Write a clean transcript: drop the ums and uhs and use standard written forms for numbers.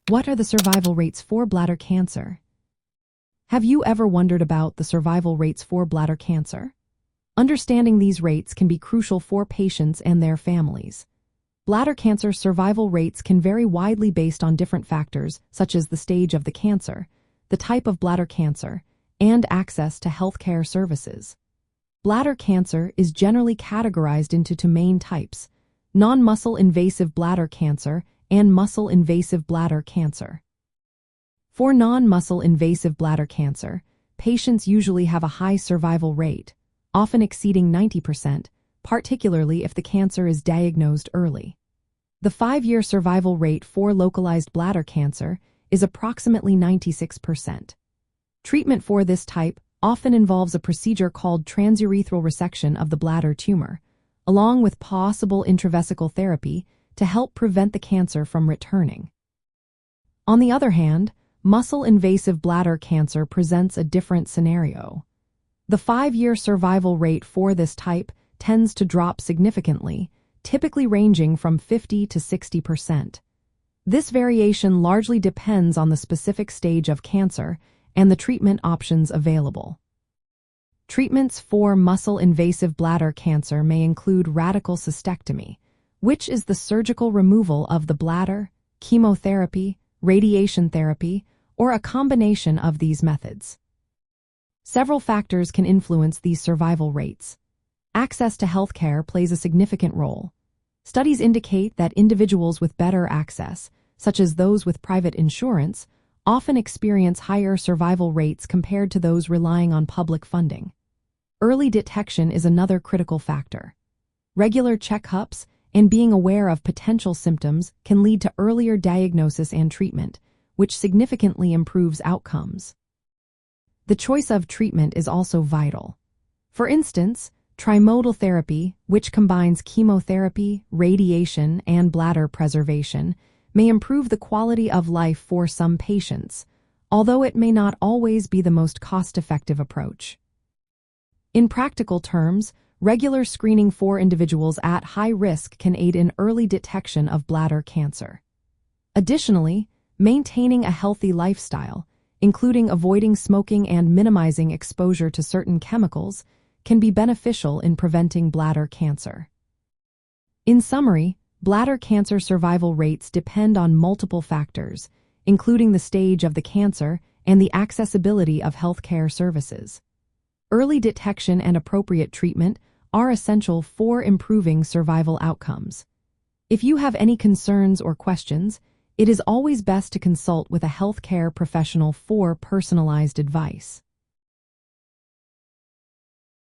What are the survival rates for bladder cancer? Have you ever wondered about the survival rates for bladder cancer? Understanding these rates can be crucial for patients and their families. Bladder cancer survival rates can vary widely based on different factors, such as the stage of the cancer, the type of bladder cancer, and access to healthcare services. Bladder cancer is generally categorized into two main types: non-muscle-invasive bladder cancer and muscle-invasive bladder cancer. For non-muscle-invasive bladder cancer, patients usually have a high survival rate, often exceeding 90%, particularly if the cancer is diagnosed early. The 5-year survival rate for localized bladder cancer is approximately 96%. Treatment for this type often involves a procedure called transurethral resection of the bladder tumor, along with possible intravesical therapy to help prevent the cancer from returning. On the other hand, muscle-invasive bladder cancer presents a different scenario. The 5-year survival rate for this type tends to drop significantly, typically ranging from 50 to 60%. This variation largely depends on the specific stage of cancer and the treatment options available. Treatments for muscle-invasive bladder cancer may include radical cystectomy, which is the surgical removal of the bladder, chemotherapy, radiation therapy, or a combination of these methods. Several factors can influence these survival rates. Access to healthcare plays a significant role. Studies indicate that individuals with better access, such as those with private insurance, often experience higher survival rates compared to those relying on public funding. Early detection is another critical factor. Regular checkups and being aware of potential symptoms can lead to earlier diagnosis and treatment, which significantly improves outcomes. The choice of treatment is also vital. For instance, trimodal therapy, which combines chemotherapy, radiation, and bladder preservation, may improve the quality of life for some patients, although it may not always be the most cost-effective approach. In practical terms, regular screening for individuals at high risk can aid in early detection of bladder cancer. Additionally, maintaining a healthy lifestyle, including avoiding smoking and minimizing exposure to certain chemicals, can be beneficial in preventing bladder cancer. In summary, bladder cancer survival rates depend on multiple factors, including the stage of the cancer and the accessibility of healthcare services. Early detection and appropriate treatment are essential for improving survival outcomes. If you have any concerns or questions, it is always best to consult with a healthcare professional for personalized advice.